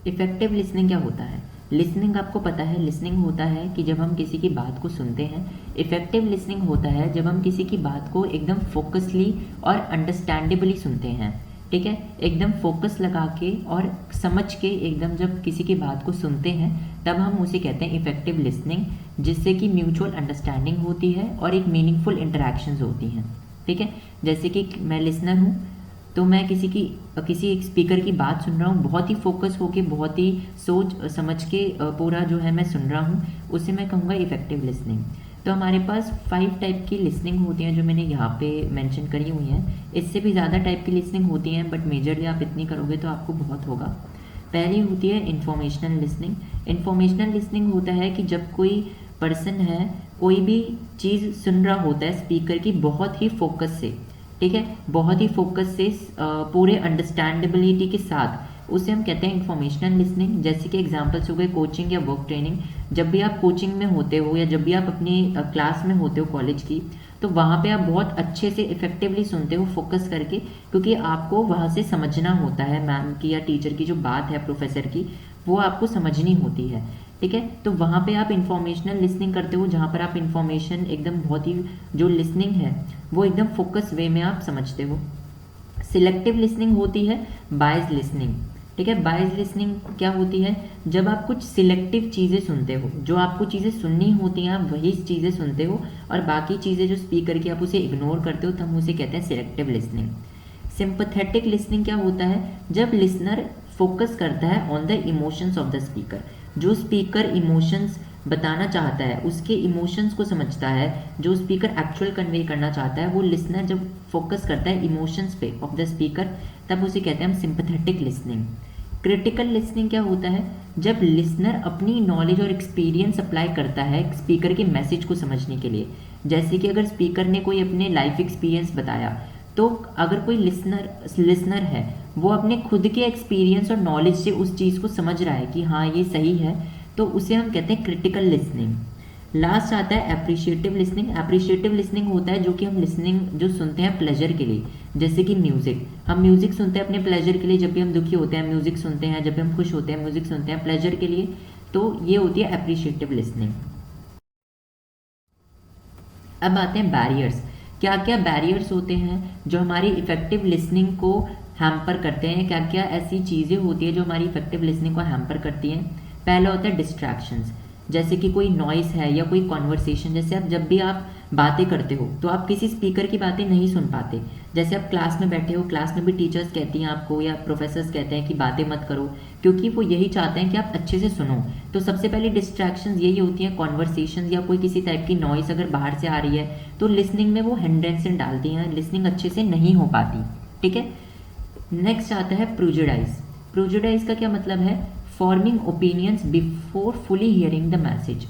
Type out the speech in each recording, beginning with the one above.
Effective listening क्या होता है? लिसनिंग आपको पता है, लिसनिंग होता है कि जब हम किसी की बात को सुनते हैं। इफेक्टिव लिसनिंग होता है जब हम किसी की बात को एकदम फोकसली और अंडरस्टैंडेबली सुनते हैं। ठीक है, एकदम फोकस लगा के और समझ के एकदम जब किसी की बात को सुनते हैं तब हम उसे कहते हैं इफेक्टिव लिसनिंग, जिससे कि म्यूचुअल अंडरस्टैंडिंग होती है और एक मीनिंगफुल इंटरेक्शंस होती हैं। ठीक है, जैसे कि मैं लिसनर हूँ तो मैं किसी एक स्पीकर की बात सुन रहा हूँ, बहुत ही फोकस होके, बहुत ही सोच समझ के पूरा जो है मैं सुन रहा हूँ, उसे मैं कहूँगा इफेक्टिव लिसनिंग। तो हमारे पास 5 टाइप की लिसनिंग होती हैं जो मैंने यहाँ पे मेंशन करी हुई हैं। इससे भी ज़्यादा टाइप की लिसनिंग होती हैं, बट मेजरली आप इतनी करोगे तो आपको बहुत होगा। पहली होती है इंफॉर्मेशनल लिसनिंग। इंफॉर्मेशनल लिसनिंग होता है कि जब कोई पर्सन है कोई भी चीज़ सुन रहा होता है स्पीकर की बहुत ही फोकस से, ठीक है, बहुत ही फोकस से पूरे अंडरस्टैंडेबिलिटी के साथ, उसे हम कहते हैं इंफॉर्मेशनल लिसनिंग। जैसे कि एग्जांपल्स हो गए कोचिंग या वर्क ट्रेनिंग। जब भी आप कोचिंग में होते हो या जब भी आप अपनी क्लास में होते हो कॉलेज की, तो वहाँ पे आप बहुत अच्छे से इफेक्टिवली सुनते हो फोकस करके, क्योंकि आपको वहाँ से समझना होता है मैम की या टीचर की जो बात है, प्रोफेसर की, वो आपको समझनी होती है। ठीक है, तो वहाँ पे आप इंफॉर्मेशनल लिसनिंग करते हो जहाँ पर आप इंफॉर्मेशन एकदम बहुत ही, जो लिसनिंग है वो एकदम फोकस वे में आप समझते हो। सिलेक्टिव लिसनिंग होती है बायस लिसनिंग। ठीक है, बायस लिसनिंग क्या होती है? जब आप कुछ सिलेक्टिव चीज़ें सुनते हो, जो आपको चीज़ें सुननी होती हैं आप वही चीज़ें सुनते हो, और बाकी चीज़ें जो स्पीकर की आप उसे इग्नोर करते हो, तो हम उसे कहते हैं सिलेक्टिव लिसनिंग। सिंपथेटिक लिसनिंग क्या होता है? जब लिसनर फोकस करता है on the emotions of the speaker, जो स्पीकर इमोशंस बताना चाहता है उसके इमोशंस को समझता है, जो स्पीकर एक्चुअल कन्वे करना चाहता है, वो लिसनर जब फोकस करता है इमोशंस पे ऑफ द स्पीकर, तब उसे कहते हैं हम सिंपथेटिक लिसनिंग। क्रिटिकल लिसनिंग क्या होता है? जब लिसनर अपनी नॉलेज और एक्सपीरियंस अप्लाई करता है स्पीकर के मैसेज को समझने के लिए। जैसे कि अगर स्पीकर ने कोई अपने लाइफ एक्सपीरियंस बताया, तो अगर कोई लिसनर है वो अपने खुद के एक्सपीरियंस और नॉलेज से उस चीज़ को समझ रहा है कि हाँ ये सही है, तो उसे हम कहते हैं क्रिटिकल लिसनिंग। लास्ट आता है एप्रिशिएटिव लिसनिंग। एप्रिशिएटिव लिसनिंग होता है जो कि हम लिसनिंग जो सुनते हैं प्लेजर के लिए, जैसे कि म्यूजिक। हम म्यूजिक सुनते हैं अपने प्लेजर के लिए, जब भी हम दुखी होते हैं म्यूजिक सुनते हैं, जब भी हम खुश होते हैं म्यूजिक सुनते हैं प्लेजर के लिए, तो ये होती है एप्रिशिएटिव लिसनिंग। अब आते हैं बैरियर्स। क्या क्या बैरियर्स होते हैं जो हमारी इफेक्टिव लिसनिंग को हैम्पर करते हैं? क्या क्या ऐसी चीज़ें होती है जो हमारी इफेक्टिव लिसनिंग को हैम्पर करती हैं? पहला होता है डिस्ट्रैक्शंस। जैसे कि कोई नॉइस है या कोई कॉन्वर्सेशन, जैसे आप जब भी आप बातें करते हो तो आप किसी स्पीकर की बातें नहीं सुन पाते। जैसे आप क्लास में बैठे हो, क्लास में भी टीचर्स कहती हैं आपको या प्रोफेसर्स कहते हैं कि बातें मत करो, क्योंकि वो यही चाहते हैं कि आप अच्छे से सुनो। तो सबसे पहले डिस्ट्रैक्शंस यही होती हैं, कॉन्वर्सेशन या कोई किसी टाइप की नॉइस अगर बाहर से आ रही है तो लिसनिंग में वो हिंड्रेंस डालती हैं, लिसनिंग अच्छे से नहीं हो पाती। ठीक है, नेक्स्ट आता है प्रूजुडाइज। प्रूजुडाइज का क्या मतलब है? Forming opinions before fully hearing the message.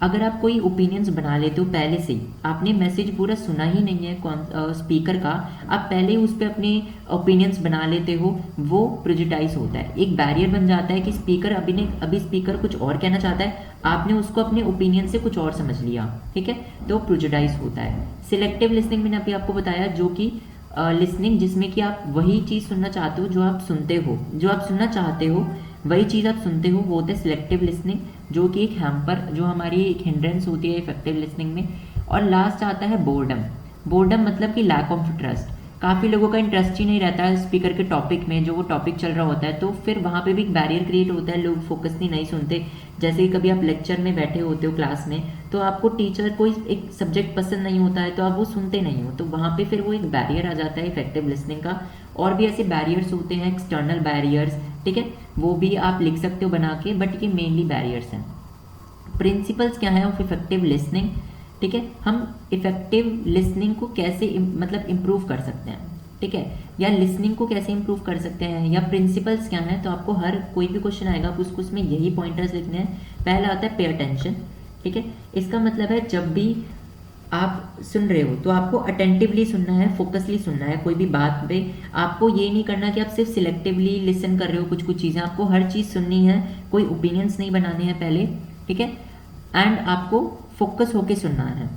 अगर आप कोई ओपिनियंस बना लेते हो पहले से, आपने मैसेज पूरा सुना ही नहीं है स्पीकर का, आप पहले ही उस पर अपने ओपिनियंस बना लेते हो, वो प्रेजुडाइज होता है। एक बैरियर बन जाता है कि स्पीकर अभी स्पीकर कुछ और कहना चाहता है, आपने उसको अपने ओपिनियन से कुछ और समझ लिया। ठीक है, तो प्रेजुडाइज होता है। सिलेक्टिव लिसनिंग मैंने अभी आपको बताया, जो कि लिसनिंग जिसमें कि आप वही चीज़ सुनना चाहते हो जो आप सुनते हो, जो आप सुनना चाहते हो वही चीज़ आप सुनते हो, वो होता है सिलेक्टिव लिसनिंग, जो कि एक हैम्पर, जो हमारी एक हिंड्रेंस होती है इफेक्टिव लिसनिंग में। और लास्ट आता है बोर्डम। बोर्डम मतलब कि लैक ऑफ ट्रस्ट। काफ़ी लोगों का इंटरेस्ट ही नहीं रहता है स्पीकर के टॉपिक में, जो वो टॉपिक चल रहा होता है, तो फिर वहाँ पे भी एक बैरियर क्रिएट होता है, लोग फोकसली नहीं सुनते। जैसे कि कभी आप लेक्चर में बैठे होते हो क्लास में, तो आपको टीचर कोई एक सब्जेक्ट पसंद नहीं होता है तो आप वो सुनते नहीं हो, तो वहाँ पे फिर वो एक बैरियर आ जाता है इफेक्टिव लिसनिंग का। और भी ऐसे बैरियर्स होते हैं, एक्सटर्नल बैरियर्स, ठीक है, वो भी आप लिख सकते हो बना के, बट ये मेनली बैरियर्स हैं। प्रिंसिपल्स क्या है ऑफ इफेक्टिव लिसनिंग? ठीक है, हम इफेक्टिव लिसनिंग को कैसे मतलब इम्प्रूव कर सकते हैं, ठीक है, या लिसनिंग को कैसे इम्प्रूव कर सकते हैं, या प्रिंसिपल्स क्या हैं? तो आपको हर कोई भी क्वेश्चन आएगा आप उसको उसमें यही पॉइंटर्स लिखने हैं। पहला आता है पे अटेंशन। ठीक है, इसका मतलब है जब भी आप सुन रहे हो तो आपको अटेंटिवली सुनना है, फोकसली सुनना है कोई भी बात पे। आपको ये नहीं करना कि आप सिर्फ सिलेक्टिवली लिसन कर रहे हो, कुछ कुछ चीज़ें आपको हर चीज़ सुननी है, कोई ओपिनियंस नहीं बनाने हैं पहले। ठीक है, एंड आपको फोकस होके सुनना है।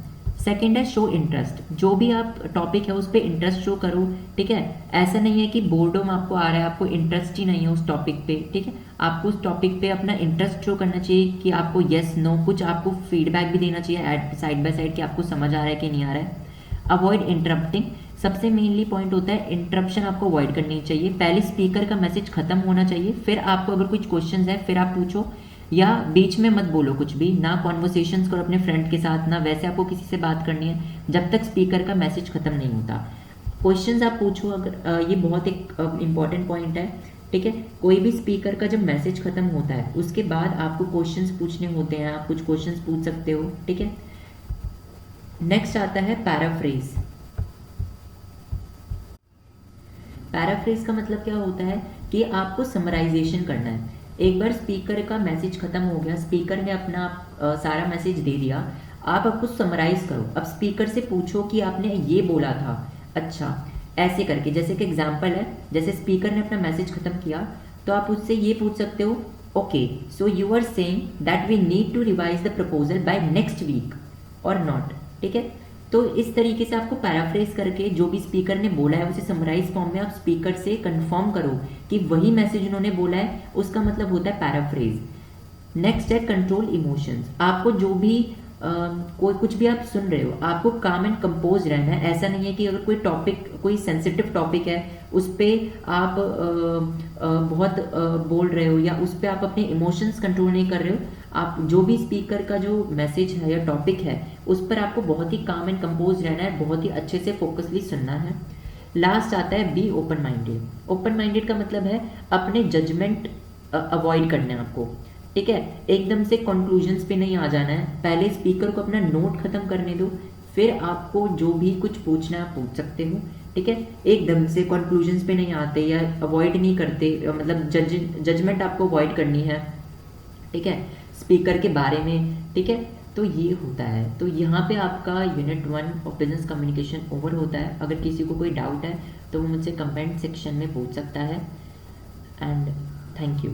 सेकंड है शो इंटरेस्ट, जो भी आप टॉपिक है उस पर इंटरेस्ट शो करो, ठीक है। ऐसा नहीं है कि बोर्डम आपको आ रहा है, आपको इंटरेस्ट ही नहीं है उस टॉपिक पे, ठीक है। आपको उस टॉपिक पे अपना इंटरेस्ट शो करना चाहिए कि आपको यस नो, कुछ आपको फीडबैक भी देना चाहिए साइड बाय साइड कि आपको समझ आ रहा है कि नहीं आ रहा है। अवॉइड इंटरप्टिंग, सबसे मेनली पॉइंट होता है इंटरप्शन आपको अवॉइड करनी चाहिए। पहले स्पीकर का मैसेज खत्म होना चाहिए, फिर आपको अगर कुछ क्वेश्चन है फिर आप पूछो, या बीच में मत बोलो कुछ भी, ना कॉन्वर्सेशंस करो अपने फ्रेंड के साथ, ना वैसे आपको किसी से बात करनी है जब तक स्पीकर का मैसेज खत्म नहीं होता। क्वेश्चंस आप पूछो, अगर ये बहुत एक इंपॉर्टेंट पॉइंट है, ठीक है। कोई भी स्पीकर का जब मैसेज खत्म होता है उसके बाद आपको क्वेश्चंस पूछने होते हैं, आप कुछ क्वेश्चंस पूछ सकते हो, ठीक है। नेक्स्ट आता है पैराफ्रेज। पैराफ्रेज का मतलब क्या होता है कि आपको समराइजेशन करना है। एक बार स्पीकर का मैसेज खत्म हो गया, स्पीकर ने अपना सारा मैसेज दे दिया, आप अब कुछ समराइज करो। अब स्पीकर से पूछो कि आपने ये बोला था, अच्छा ऐसे करके, जैसे कि एग्जांपल है, जैसे स्पीकर ने अपना मैसेज खत्म किया तो आप उससे ये पूछ सकते हो, okay so you are saying that we need to revise the proposal by next week or not, ठीक है। तो इस तरीके से आपको पैराफ्रेज करके जो भी स्पीकर ने बोला है उसे समराइज फॉर्म में आप स्पीकर से कंफर्म करो कि वही मैसेज उन्होंने बोला है, उसका मतलब होता है पैराफ्रेज। नेक्स्ट है कंट्रोल इमोशंस। आपको जो भी कोई कुछ भी आप सुन रहे हो, आपको काम एंड कंपोज रहना है। ऐसा नहीं है कि अगर कोई टॉपिक, कोई सेंसिटिव टॉपिक है, उस पर आप बहुत बोल रहे हो या उस पर आप अपने इमोशंस कंट्रोल नहीं कर रहे हो, आप जो भी स्पीकर का जो मैसेज है या टॉपिक है उस पर आपको बहुत ही काम एंड कंपोज रहना है, बहुत ही अच्छे से फोकसली सुनना है। लास्ट आता है be open minded. Open minded का मतलब है अपने जजमेंट अवॉइड करना है आपको, ठीक है। एकदम से कंक्लूजन्स पे नहीं आ जाना है, पहले स्पीकर को अपना नोट खत्म करने दो, फिर आपको जो भी कुछ पूछना है आप पूछ सकते हो, ठीक है। एकदम से कंक्लूजन्स पे नहीं आते या अवॉइड नहीं करते, मतलब जजमेंट आपको अवॉइड करनी है, ठीक है, स्पीकर के बारे में, ठीक है। तो ये होता है। तो यहाँ पे आपका unit 1 of business communication over होता है। अगर किसी को कोई डाउट है तो वो मुझसे कमेंट सेक्शन में पूछ सकता है। And thank you.